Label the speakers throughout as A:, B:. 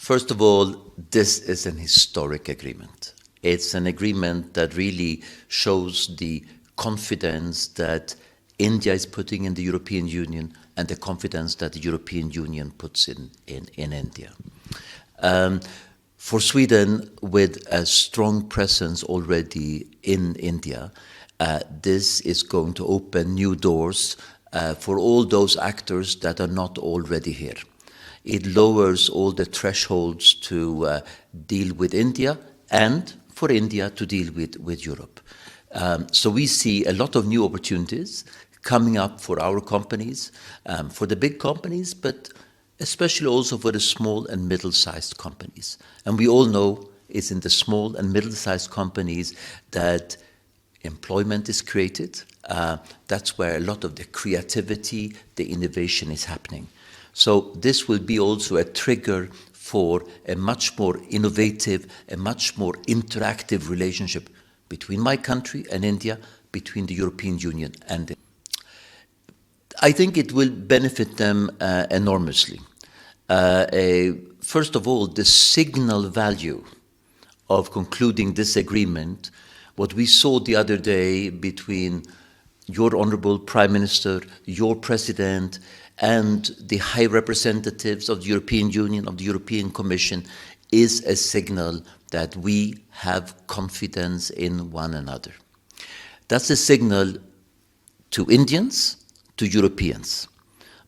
A: First of all, this is an historic agreement. It's an agreement that really shows the confidence that India is putting in the European Union and the confidence that the European Union puts in India. For Sweden, with a strong presence already in India, this is going to open new doors for all those actors that are not already here. It lowers all the thresholds to deal with India and for India to deal with Europe. So we see a lot of new opportunities coming up for our companies, for the big companies, but especially also for the small and middle-sized companies. And we all know it's in the small and middle-sized companies that employment is created. That's where a lot of the creativity, the innovation is happening. So this will be also a trigger for a much more innovative, a much more interactive relationship between my country and India, between the European Union and India. I think it will benefit them enormously. First of all, the signal value of concluding this agreement, what we saw the other day between your Honourable Prime Minister, your President, and the High Representatives of the European Union, of the European Commission, is a signal that we have confidence in one another. That's a signal to Indians, to Europeans,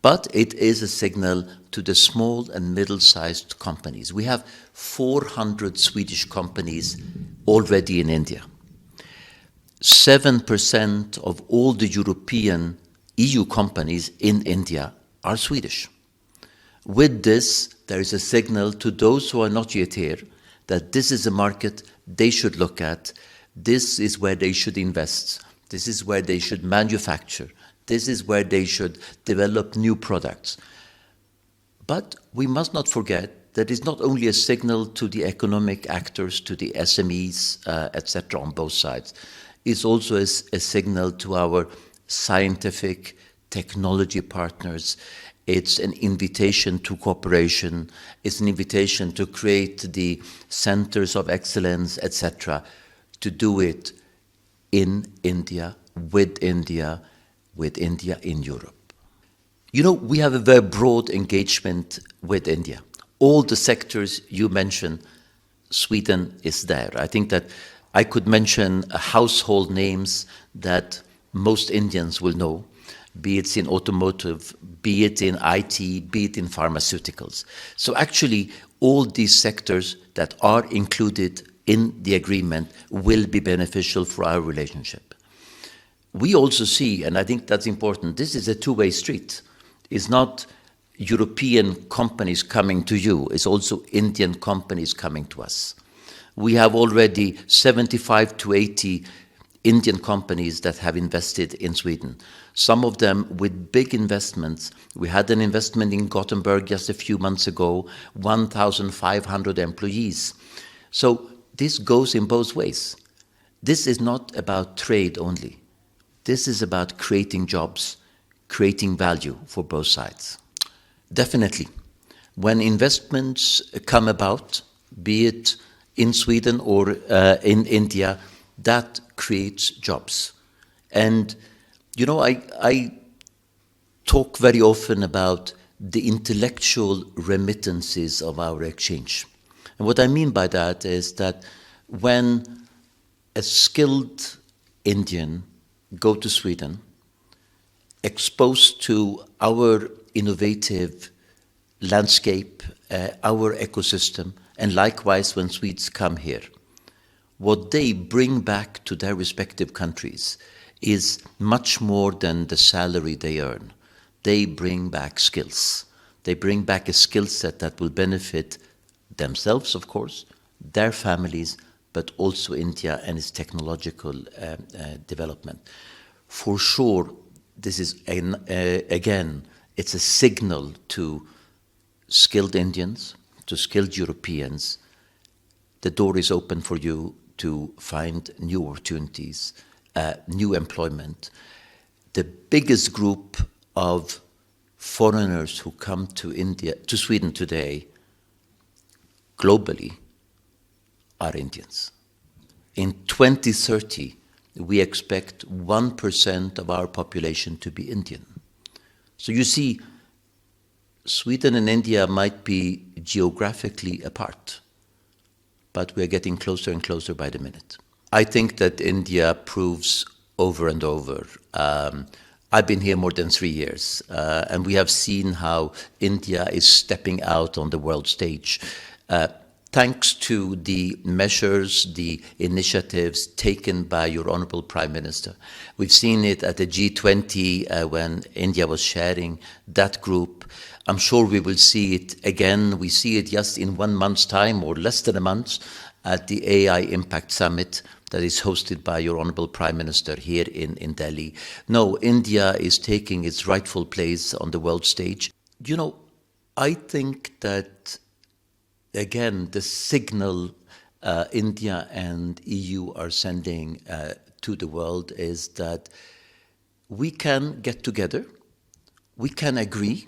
A: but it is a signal to the small and middle-sized companies. We have 400 Swedish companies already in India. 7% of all the European EU companies in India are Swedish. With this, there is a signal to those who are not yet here that this is a market they should look at, this is where they should invest, this is where they should manufacture, this is where they should develop new products. But we must not forget that it's not only a signal to the economic actors, to the SMEs, etc. on both sides. It's also a signal to our scientific technology partners. It's an invitation to cooperation. It's an invitation to create the centers of excellence, etc., to do it in India, with India in Europe. You know, we have a very broad engagement with India. All the sectors you mentioned, Sweden is there. I think that I could mention household names that most Indians will know, be it in automotive, be it in IT, be it in pharmaceuticals. So actually, all these sectors that are included in the agreement will be beneficial for our relationship. We also see, and I think that's important, this is a two-way street. It's not European companies coming to you, it's also Indian companies coming to us. We have already 75 to 80 Indian companies that have invested in Sweden. Some of them with big investments. We had an investment in Gothenburg just a few months ago, 1,500 employees. So this goes in both ways. This is not about trade only. This is about creating jobs, creating value for both sides. Definitely, when investments come about, be it in Sweden or in India, that creates jobs. And, you know, I talk very often about the intellectual remittances of our exchange. And what I mean by that is that when a skilled Indian go to Sweden, exposed to our innovative landscape, our ecosystem, and likewise when Swedes come here, what they bring back to their respective countries is much more than the salary they earn. They bring back skills. They bring back a skill set that will benefit themselves, of course, their families, but also India and its technological development. For sure, this is, again, it's a signal to skilled Indians, to skilled Europeans. The door is open for you to find new opportunities, new employment. The biggest group of foreigners who come to Sweden today globally are Indians. In 2030, we expect 1% of our population to be Indian. So you see, Sweden and India might be geographically apart, but we're getting closer and closer by the minute. I think that India proves over and over. I've been here more than 3 years, and we have seen how India is stepping out on the world stage. Thanks to the measures, the initiatives taken by your Honourable Prime Minister. We've seen it at the G20 when India was sharing that group. I'm sure we will see it again. We see it just in 1 month's time or less than a month at the AI Impact Summit that is hosted by your Honourable Prime Minister here in Delhi. No, India is taking its rightful place on the world stage. You know, I think that again, the signal India and EU are sending to the world is that we can get together, we can agree,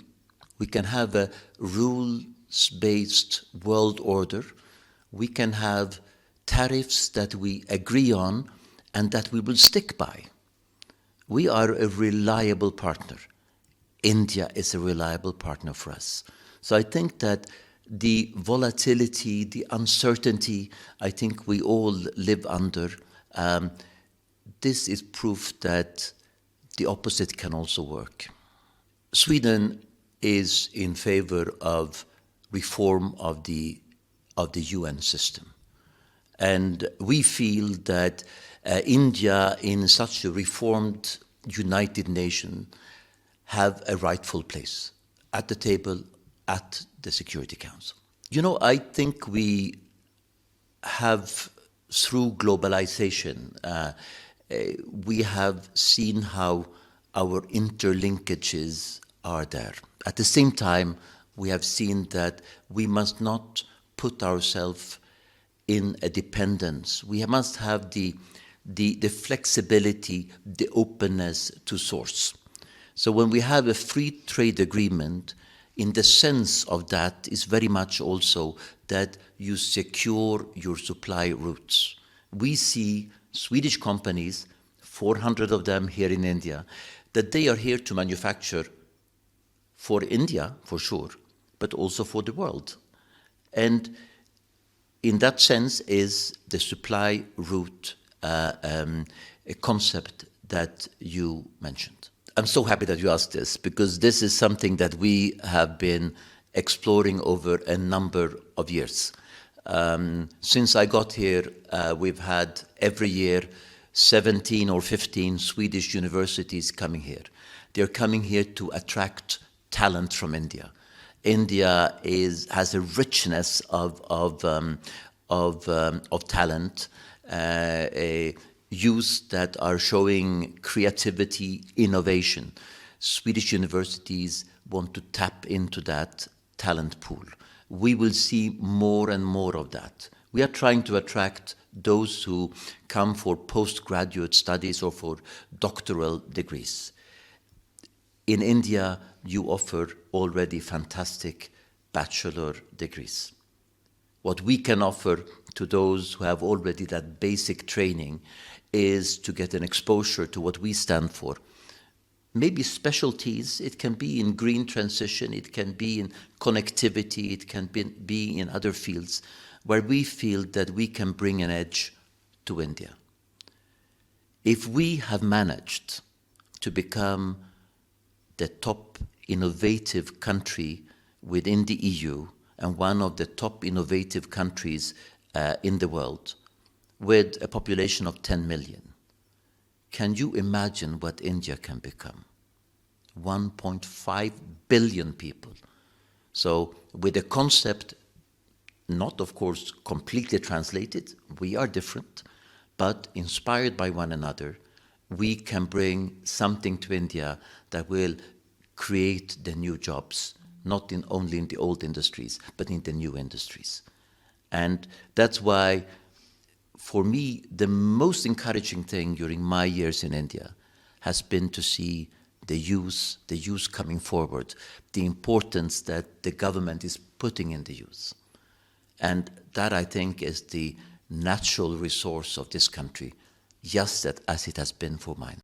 A: we can have a rules-based world order, we can have tariffs that we agree on and that we will stick by. We are a reliable partner. India is a reliable partner for us. So I think that the volatility, the uncertainty, I think we all live under. This is proof that the opposite can also work. Sweden is in favor of reform of the UN system. And we feel that India, in such a reformed United Nation, have a rightful place at the table at the Security Council. You know, I think we have, through globalization, we have seen how our interlinkages are there. At the same time, we have seen that we must not put ourselves in a dependence. We must have the flexibility, the openness to source. So when we have a free trade agreement, in the sense of that is very much also that you secure your supply routes. We see Swedish companies, 400 of them here in India, that they are here to manufacture for India, for sure, but also for the world. And in that sense is the supply route a concept that you mentioned. I'm so happy that you asked this, because this is something that we have been exploring over a number of years. Since I got here, we've had every year 17 or 15 Swedish universities coming here. They're coming here to attract talent from India. India has a richness of talent, youth that are showing creativity, innovation. Swedish universities want to tap into that talent pool. We will see more and more of that. We are trying to attract those who come for postgraduate studies or for doctoral degrees. In India, you offer already fantastic bachelor degrees. What we can offer to those who have already that basic training is to get an exposure to what we stand for. Maybe specialties, it can be in green transition, it can be in connectivity, it can be in other fields where we feel that we can bring an edge to India. If we have managed to become the top innovative country within the EU and one of the top innovative countries in the world, with a population of 10 million. Can you imagine what India can become? 1.5 billion people. So with a concept, not of course completely translated, we are different, but inspired by one another, we can bring something to India that will create the new jobs, not only in the old industries, but in the new industries. And that's why, for me, the most encouraging thing during my years in India has been to see the youth coming forward, the importance that the government is putting in the youth. And that, I think, is the natural resource of this country, just as it has been for mine.